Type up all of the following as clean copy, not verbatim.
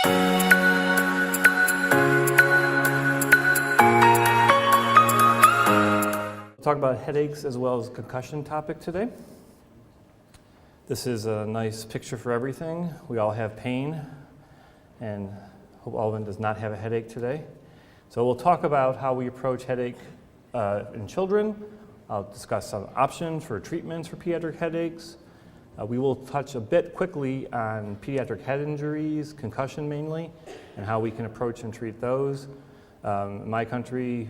Talk about headaches as well as concussion topic today. This is a nice picture for everything. We all have pain, and hope Alvin does not have a headache today. So we'll talk about how we approach headache in children. I'll discuss some options for treatments for pediatric headaches. We will touch a bit quickly on pediatric head injuries, concussion mainly, and how we can approach and treat those. In my country,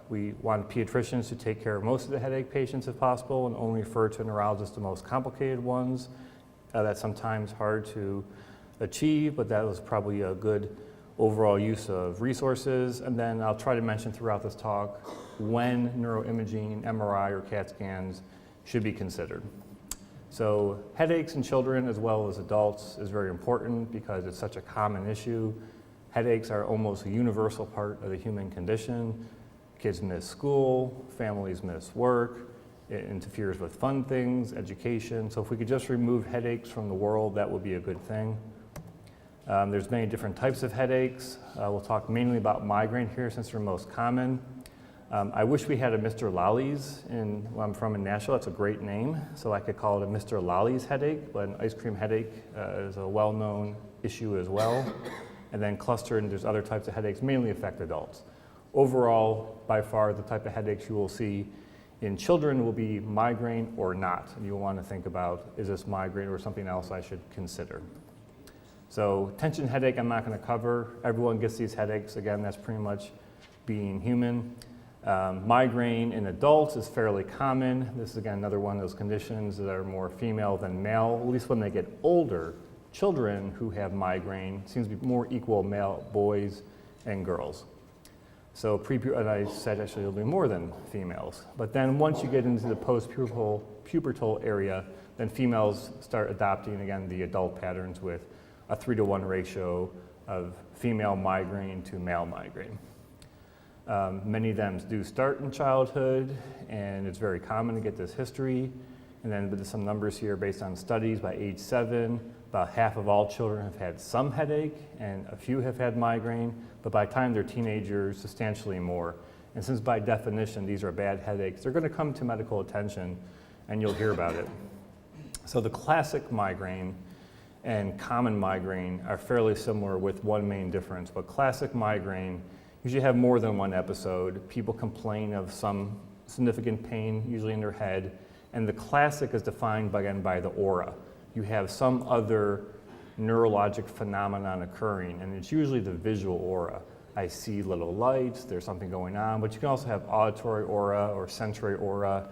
we want pediatricians to take care of most of the headache patients if possible and only refer to neurologists the most complicated ones. That's sometimes hard to achieve, but that was probably a good overall use of resources. And then I'll try to mention throughout this talk when neuroimaging, MRI, or CAT scans should be considered. So headaches in children as well as adults is very important because it's such a common issue. Headaches are almost a universal part of the human condition. Kids miss school, families miss work, it interferes with fun things, education. So if we could just remove headaches from the world, that would be a good thing. There's many different types of headaches. We'll talk mainly about migraine here since they're most common. I wish we had a Mr. Lolly's where I'm from in Nashville. That's a great name. So I could call it a Mr. Lolly's headache, but an ice cream headache is a well-known issue as well. And then clustered, and there's other types of headaches, mainly affect adults. Overall, by far, the type of headaches you will see in children will be migraine or not. And you'll want to think about, is this migraine or something else I should consider? So tension headache, I'm not going to cover. Everyone gets these headaches. Again, that's pretty much being human. Migraine in adults is fairly common. This is, again, another one of those conditions that are more female than male, at least when they get older. Children who have migraine seems to be more equal male boys and girls. So and I said actually it'll be more than females. But then once you get into the post-pubertal area, then females start adopting again the adult patterns with a 3-to-1 ratio of female migraine to male migraine. Many of them do start in childhood, and it's very common to get this history. And then with some numbers here based on studies, by age 7, about half of all children have had some headache, and a few have had migraine, but by the time they're teenagers, substantially more. And since by definition these are bad headaches, they're going to come to medical attention, and you'll hear about it. So the classic migraine and common migraine are fairly similar with one main difference, but classic migraine usually have more than one episode. People complain of some significant pain, usually in their head, and the classic is defined again by the aura. You have some other neurologic phenomenon occurring, and it's usually the visual aura. I see little lights, there's something going on, but you can also have auditory aura or sensory aura,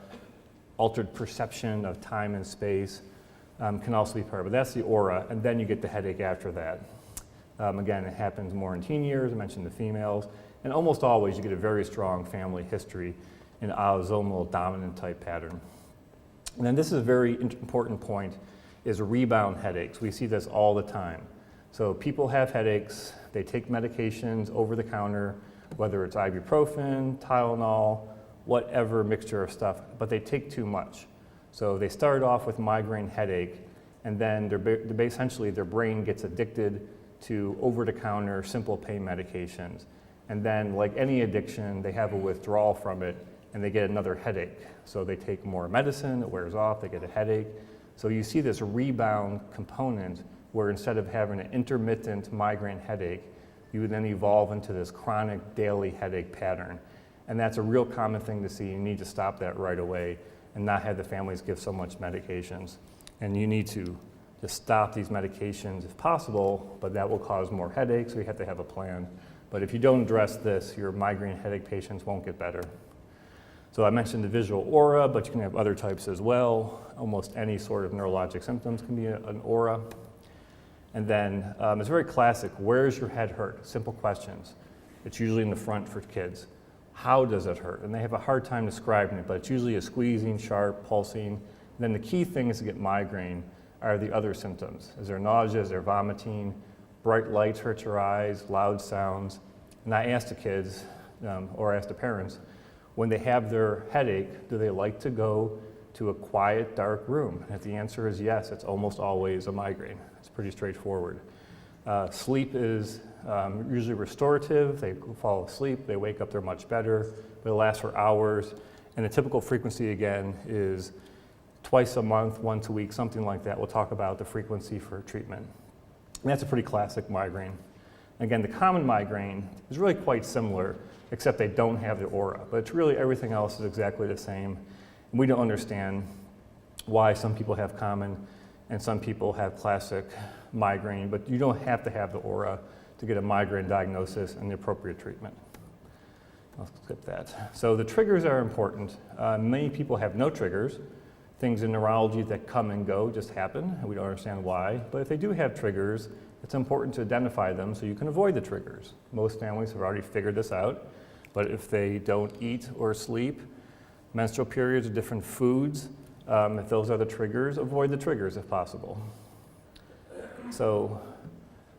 altered perception of time and space can also be part of it. That's the aura, and then you get the headache after that. Again, it happens more in teen years. I mentioned the females, and almost always you get a very strong family history in an autosomal dominant type pattern. And then this is a very important point, is rebound headaches. We see this all the time. So people have headaches, they take medications over the counter, whether it's ibuprofen, Tylenol, whatever mixture of stuff, but they take too much. So they start off with migraine headache, and then essentially their brain gets addicted to over-the-counter simple pain medications. And then, like any addiction, they have a withdrawal from it, and they get another headache. So they take more medicine, it wears off, they get a headache. So you see this rebound component where instead of having an intermittent migraine headache, you would then evolve into this chronic daily headache pattern. And that's a real common thing to see. You need to stop that right away and not have the families give so much medications. And you need to just stop these medications if possible, but that will cause more headaches, so you have to have a plan. But if you don't address this, your migraine headache patients won't get better. So I mentioned the visual aura, but you can have other types as well. Almost any sort of neurologic symptoms can be an aura. And then it's very classic, where's your head hurt? Simple questions. It's usually in the front for kids. How does it hurt? And they have a hard time describing it, but it's usually a squeezing, sharp, pulsing. And then the key thing is to get migraine are the other symptoms. Is there nausea, is there vomiting, bright lights hurt your eyes, loud sounds. And I ask the kids, or ask the parents, when they have their headache, do they like to go to a quiet, dark room? And if the answer is yes, it's almost always a migraine. It's pretty straightforward. Sleep is usually restorative. They fall asleep, they wake up, they're much better. It lasts for hours. And the typical frequency, again, is twice a month, once a week, something like that. We'll talk about the frequency for treatment. And that's a pretty classic migraine. Again, the common migraine is really quite similar, except they don't have the aura. But it's really everything else is exactly the same. And we don't understand why some people have common and some people have classic migraine, but you don't have to have the aura to get a migraine diagnosis and the appropriate treatment. I'll skip that. So the triggers are important. Many people have no triggers. Things in neurology that come and go just happen, and we don't understand why. But if they do have triggers, it's important to identify them so you can avoid the triggers. Most families have already figured this out, but if they don't eat or sleep, menstrual periods, or different foods, if those are the triggers, avoid the triggers if possible. So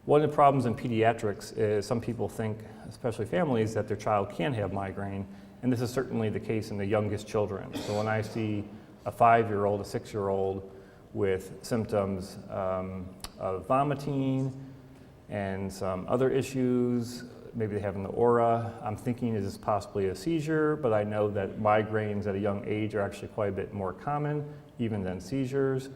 one of the problems in pediatrics is some people think, especially families, that their child can have migraine, and this is certainly the case in the youngest children. So when I see a 5-year-old, a 6-year-old with symptoms of vomiting and some other issues, maybe they have an aura, I'm thinking is this possibly a seizure, but I know that migraines at a young age are actually quite a bit more common, even than seizures.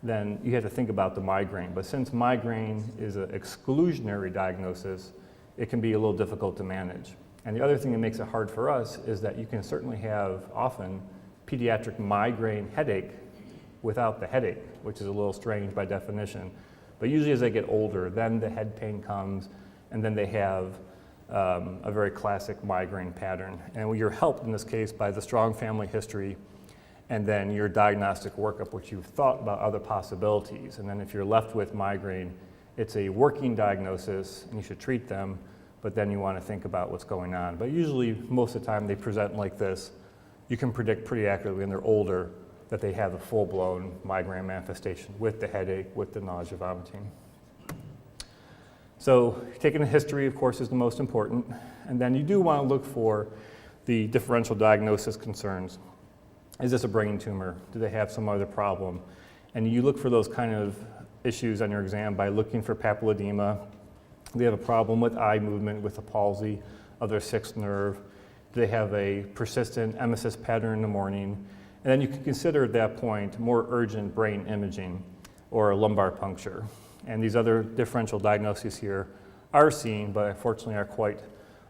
Then you have to think about the migraine. But since migraine is an exclusionary diagnosis, it can be a little difficult to manage. And the other thing that makes it hard for us is that you can certainly have often pediatric migraine headache without the headache, which is a little strange by definition. But usually as they get older, then the head pain comes, and then they have a very classic migraine pattern. And you're helped in this case by the strong family history and then your diagnostic workup, which you've thought about other possibilities. And then if you're left with migraine, it's a working diagnosis and you should treat them, but then you want to think about what's going on. But usually, most of the time, they present like this. You can predict pretty accurately when they're older that they have a full-blown migraine manifestation with the headache, with the nausea, vomiting. So taking the history, of course, is the most important. And then you do want to look for the differential diagnosis concerns. Is this a brain tumor? Do they have some other problem? And you look for those kind of issues on your exam by looking for papilledema. Do they have a problem with eye movement, with a palsy of their sixth nerve? Do they have a persistent emesis pattern in the morning? And then you can consider at that point more urgent brain imaging or a lumbar puncture. And these other differential diagnoses here are seen, but unfortunately are quite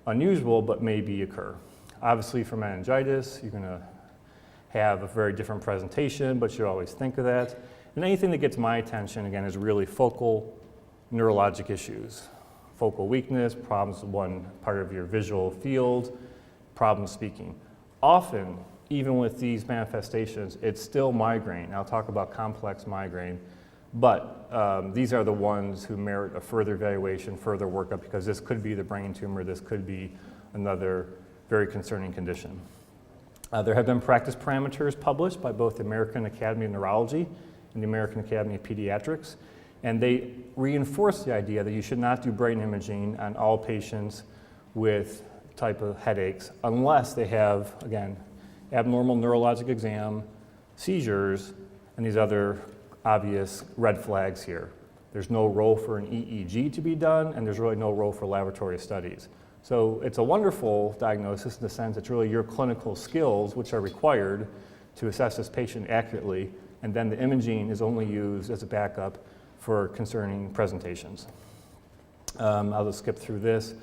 unusual, but maybe occur. Obviously for meningitis, you're going to have a very different presentation, but you always think of that. And anything that gets my attention, again, is really focal neurologic issues. Focal weakness, problems with one part of your visual field, problems speaking. Often, even with these manifestations, it's still migraine. I'll talk about complex migraine, but these are the ones who merit a further evaluation, further workup, because this could be the brain tumor, this could be another very concerning condition. There have been practice parameters published by both the American Academy of Neurology and the American Academy of Pediatrics, and they reinforce the idea that you should not do brain imaging on all patients with type of headaches unless they have, again, abnormal neurologic exam, seizures, and these other obvious red flags here. There's no role for an EEG to be done, and there's really no role for laboratory studies. So it's a wonderful diagnosis in the sense it's really your clinical skills which are required to assess this patient accurately, and then the imaging is only used as a backup for concerning presentations. I'll just skip through this.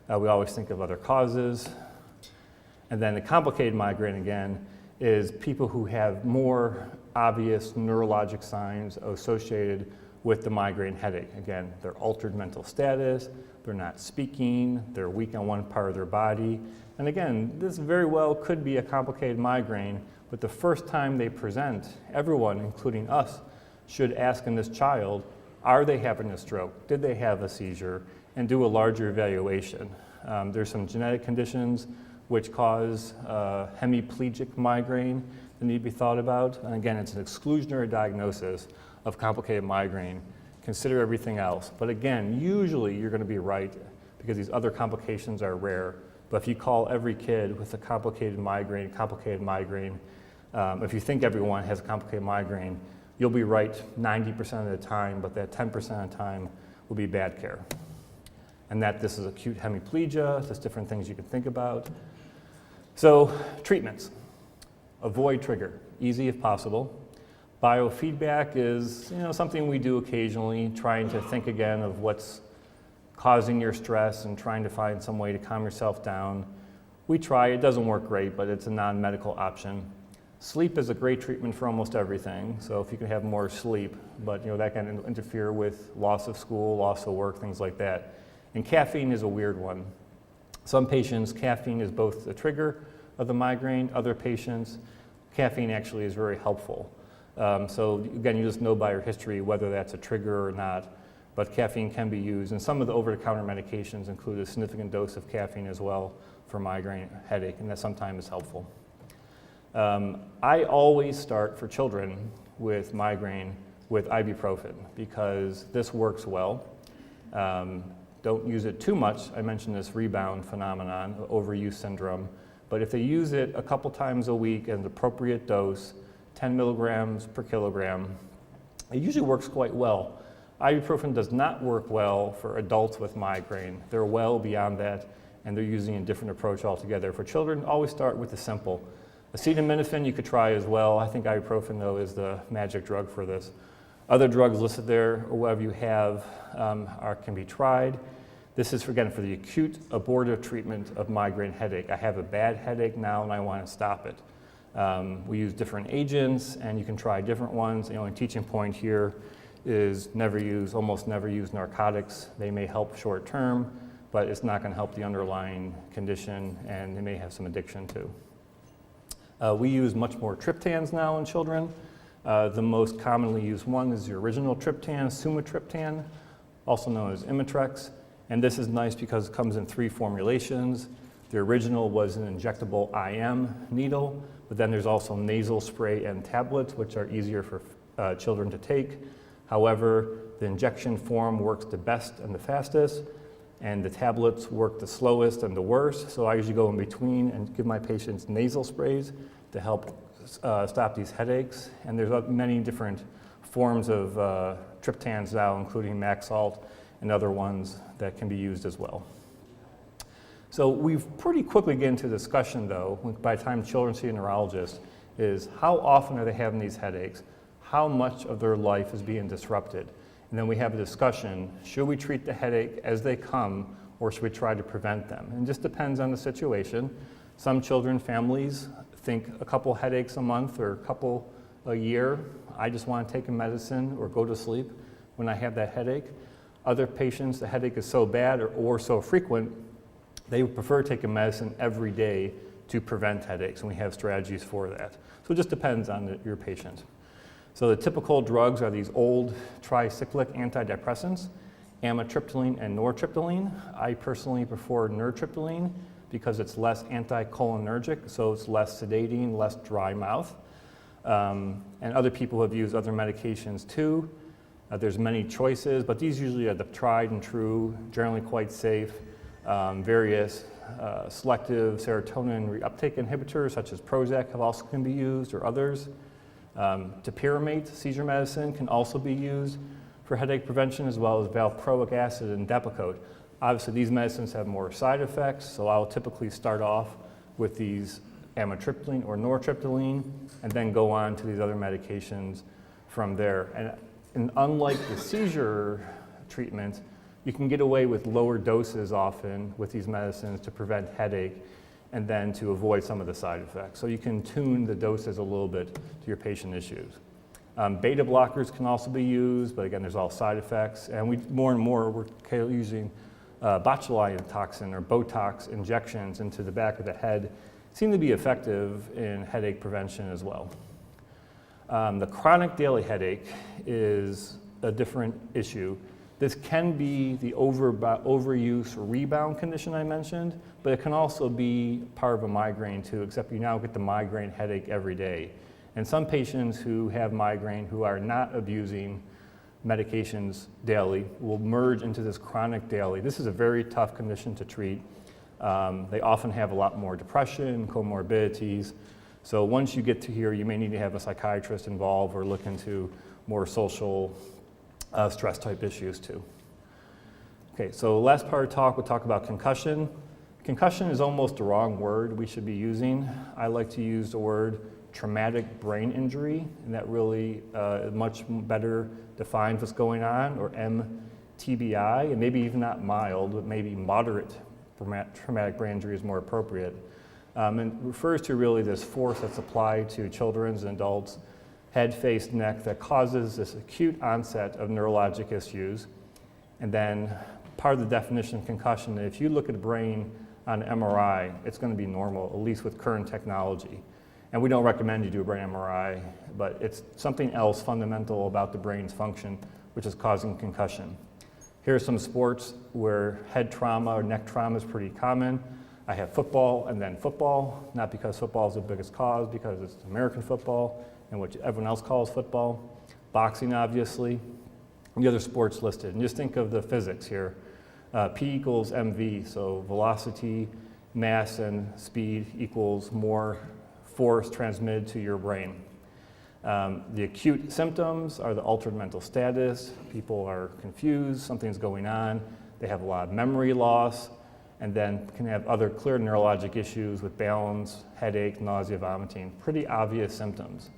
We always think of other causes. And then the complicated migraine, again, is people who have more obvious neurologic signs associated with the migraine headache. Again, their altered mental status, they're not speaking, they're weak on one part of their body. And again, this very well could be a complicated migraine, but the first time they present, everyone, including us, should ask in this child, are they having a stroke? Did they have a seizure? And do a larger evaluation. There's some genetic conditions which cause hemiplegic migraine that need to be thought about. And again, it's an exclusionary diagnosis of complicated migraine. Consider everything else. But again, usually you're going to be right because these other complications are rare. But if you call every kid with a complicated migraine, if you think everyone has a complicated migraine, you'll be right 90% of the time, but that 10% of the time would be bad care. And that this is acute hemiplegia, there's different things you can think about. So treatments, avoid trigger, easy if possible. Biofeedback is something we do occasionally, trying to think again of what's causing your stress and trying to find some way to calm yourself down. We try, it doesn't work great, but it's a non-medical option. Sleep is a great treatment for almost everything, so if you can have more sleep, but that can interfere with loss of school, loss of work, things like that. And caffeine is a weird one. Some patients, caffeine is both the trigger of the migraine. Other patients, caffeine actually is very helpful. So again, you just know by your history whether that's a trigger or not, but caffeine can be used. And some of the over-the-counter medications include a significant dose of caffeine as well for migraine headache, and that sometimes is helpful. I always start for children with migraine with ibuprofen because this works well. Don't use it too much. I mentioned this rebound phenomenon, overuse syndrome, but if they use it a couple times a week at an appropriate dose, 10 milligrams per kilogram, it usually works quite well. Ibuprofen does not work well for adults with migraine. They're well beyond that, and they're using a different approach altogether. For children, always start with the simple. Acetaminophen you could try as well. I think ibuprofen, though, is the magic drug for this. Other drugs listed there, or whatever you have, can be tried. This is, again, for the acute abortive treatment of migraine headache. I have a bad headache now, and I want to stop it. We use different agents, and you can try different ones. The only teaching point here is almost never use narcotics. They may help short term, but it's not going to help the underlying condition, and they may have some addiction too. We use much more triptans now in children. The most commonly used one is the original triptan, sumatriptan, also known as Imitrex. And this is nice because it comes in 3 formulations. The original was an injectable IM needle, but then there's also nasal spray and tablets, which are easier for children to take. However, the injection form works the best and the fastest, and the tablets work the slowest and the worst. So I usually go in between and give my patients nasal sprays to help stop these headaches. And there's many different forms of triptans now, including Maxalt and other ones that can be used as well. So we've pretty quickly get into discussion, though, by the time children see a neurologist, is how often are they having these headaches? How much of their life is being disrupted? And then we have a discussion, should we treat the headache as they come, or should we try to prevent them? And it just depends on the situation. Some children, families, think a couple headaches a month or a couple a year. I just want to take a medicine or go to sleep when I have that headache. Other patients, the headache is so bad or so frequent, they would prefer taking medicine every day to prevent headaches, and we have strategies for that. So it just depends on your patient. So the typical drugs are these old tricyclic antidepressants, amitriptyline and nortriptyline. I personally prefer nortriptyline because it's less anticholinergic, so it's less sedating, less dry mouth. And other people have used other medications too. There's many choices, but these usually are the tried and true, generally quite safe. Various selective serotonin reuptake inhibitors such as Prozac have also can be used, or others. Topiramate, seizure medicine, can also be used for headache prevention, as well as valproic acid and Depakote. Obviously, these medicines have more side effects, so I'll typically start off with these amitriptyline or nortriptyline, and then go on to these other medications from there. And unlike the seizure treatment, you can get away with lower doses often with these medicines to prevent headache and then to avoid some of the side effects. So you can tune the doses a little bit to your patient issues. Beta blockers can also be used, but again, there's all side effects. And more and more, we're using botulinum toxin or Botox injections into the back of the head. Seem to be effective in headache prevention as well. The chronic daily headache is a different issue. This can be the overuse or rebound condition I mentioned, but it can also be part of a migraine too, except you now get the migraine headache every day. And some patients who have migraine who are not abusing medications daily will merge into this chronic daily. This is a very tough condition to treat. They often have a lot more depression, comorbidities. So once you get to here, you may need to have a psychiatrist involved or look into more social stress type issues too. Okay, so last part of the talk, we'll talk about concussion. Concussion is almost the wrong word we should be using. I like to use the word traumatic brain injury, and that really much better defines what's going on, or MTBI, and maybe even not mild, but maybe moderate traumatic brain injury is more appropriate. And refers to really this force that's applied to children's and adults, head, face, neck, that causes this acute onset of neurologic issues. And then part of the definition of concussion, if you look at the brain on MRI, it's going to be normal, at least with current technology. And we don't recommend you do a brain MRI, but it's something else fundamental about the brain's function, which is causing concussion. Here are some sports where head trauma or neck trauma is pretty common. I have football and then football, not because football is the biggest cause, because it's American football and what everyone else calls football. Boxing, obviously, and the other sports listed. And just think of the physics here. P equals mv, so velocity, mass, and speed equals more force transmitted to your brain. The acute symptoms are the altered mental status. People are confused, something's going on. They have a lot of memory loss, and then can have other clear neurologic issues with balance, headache, nausea, vomiting. Pretty obvious symptoms.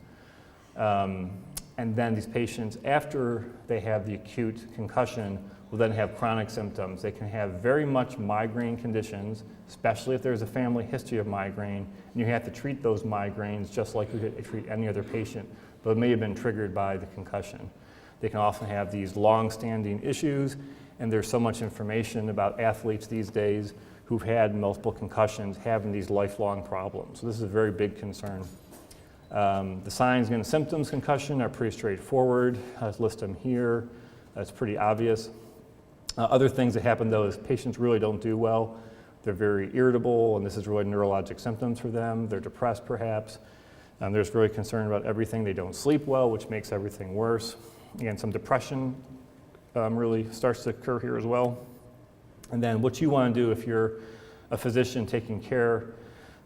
And then these patients, after they have the acute concussion, will then have chronic symptoms. They can have very much migraine conditions, especially if there's a family history of migraine, and you have to treat those migraines just like you would treat any other patient, but it may have been triggered by the concussion. They can often have these long-standing issues, and there's so much information about athletes these days who've had multiple concussions having these lifelong problems. So this is a very big concern. The signs and symptoms of concussion are pretty straightforward. I'll list them here. It's pretty obvious. Other things that happen though is patients really don't do well. They're very irritable, and this is really neurologic symptoms for them. They're depressed perhaps. There's really concern about everything. They don't sleep well, which makes everything worse. Again, some depression really starts to occur here as well. And then what you want to do if you're a physician taking care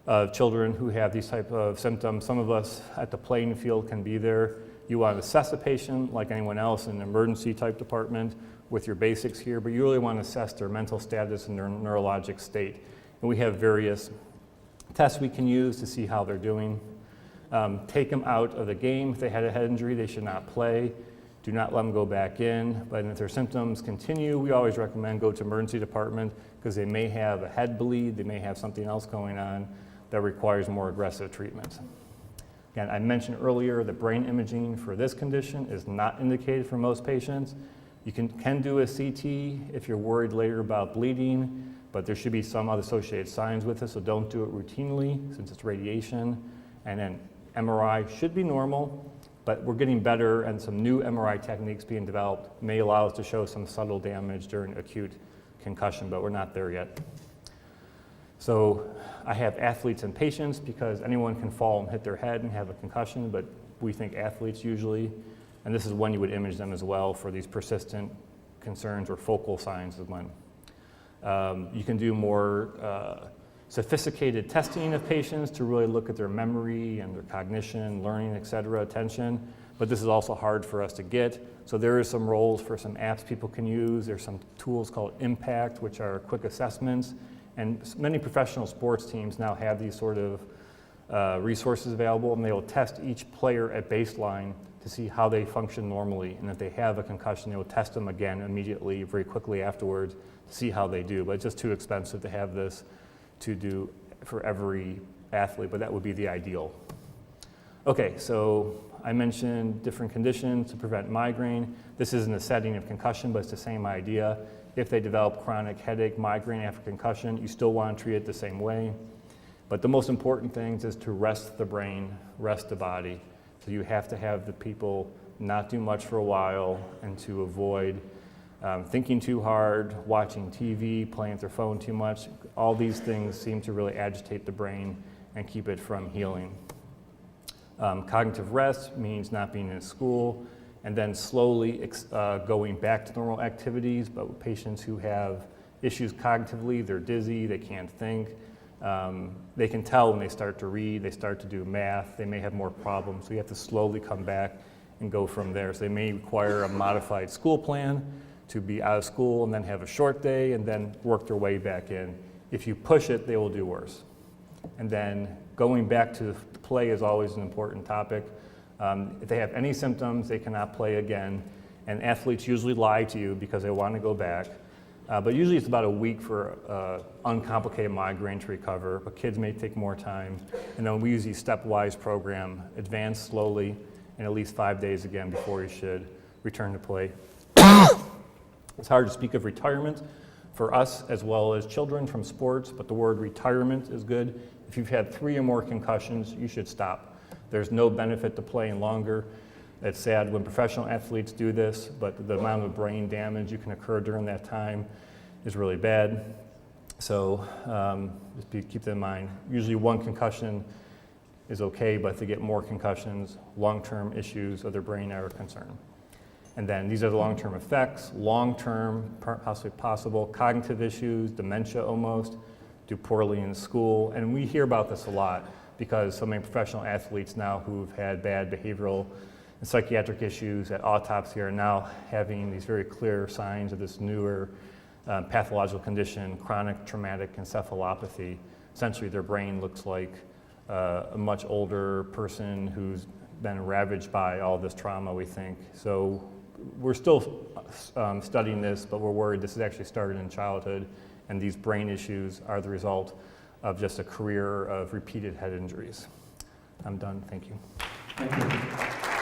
of children who have these type of symptoms, some of us at the playing field can be there. You want to assess a patient like anyone else in an emergency type department with your basics here, but you really want to assess their mental status and their neurologic state. And we have various tests we can use to see how they're doing. Take them out of the game. If they had a head injury, they should not play. Do not let them go back in. But if their symptoms continue, we always recommend go to emergency department because they may have a head bleed, they may have something else going on that requires more aggressive treatment. Again, I mentioned earlier that brain imaging for this condition is not indicated for most patients. You can do a CT if you're worried later about bleeding, but there should be some other associated signs with it, so don't do it routinely since it's radiation. And then MRI should be normal, but we're getting better, and some new MRI techniques being developed may allow us to show some subtle damage during acute concussion, but we're not there yet. So I have athletes and patients because anyone can fall and hit their head and have a concussion, but we think athletes usually, and this is when you would image them as well for these persistent concerns or focal signs of when. You can do more sophisticated testing of patients to really look at their memory and their cognition, learning, et cetera, attention, but this is also hard for us to get. So there is some roles for some apps people can use. There's some tools called Impact, which are quick assessments, and many professional sports teams now have these sort of resources available, and they will test each player at baseline to see how they function normally, and if they have a concussion, they will test them again immediately, very quickly afterwards, to see how they do. But it's just too expensive to have this to do for every athlete, but that would be the ideal. Okay, so I mentioned different conditions to prevent migraine. This isn't a setting of concussion, but it's the same idea. If they develop chronic headache, migraine after concussion, you still want to treat it the same way. But the most important thing is to rest the brain, rest the body. So you have to have the people not do much for a while and to avoid thinking too hard, watching TV, playing with their phone too much. All these things seem to really agitate the brain and keep it from healing. Cognitive rest means not being in school and then slowly going back to normal activities, but with patients who have issues cognitively, they're dizzy, they can't think, they can tell when they start to read, they start to do math, they may have more problems, so you have to slowly come back and go from there. So they may require a modified school plan to be out of school and then have a short day and then work their way back in. If you push it, they will do worse. And then going back to play is always an important topic. If they have any symptoms, they cannot play again. And athletes usually lie to you because they want to go back. But usually it's about a week for uncomplicated migraine to recover, but kids may take more time. And then we use the stepwise program, advance slowly, and at least 5 days again before you should return to play. It's hard to speak of retirement for us as well as children from sports, but the word retirement is good. If you've had 3 or more concussions, you should stop. There's no benefit to playing longer. It's sad when professional athletes do this, but the amount of brain damage you can occur during that time is really bad. So just keep that in mind. Usually 1 concussion is okay, but if they get more concussions, long-term issues of their brain are a concern. And then these are the long-term effects, long-term, possibly possible cognitive issues, dementia almost, do poorly in school. And we hear about this a lot because so many professional athletes now who've had bad behavioral and psychiatric issues at autopsy are now having these very clear signs of this newer pathological condition, chronic traumatic encephalopathy. Essentially, their brain looks like a much older person who's been ravaged by all this trauma, we think. So we're still studying this, but we're worried this has actually started in childhood, and these brain issues are the result of just a career of repeated head injuries. I'm done. Thank you. Thank you.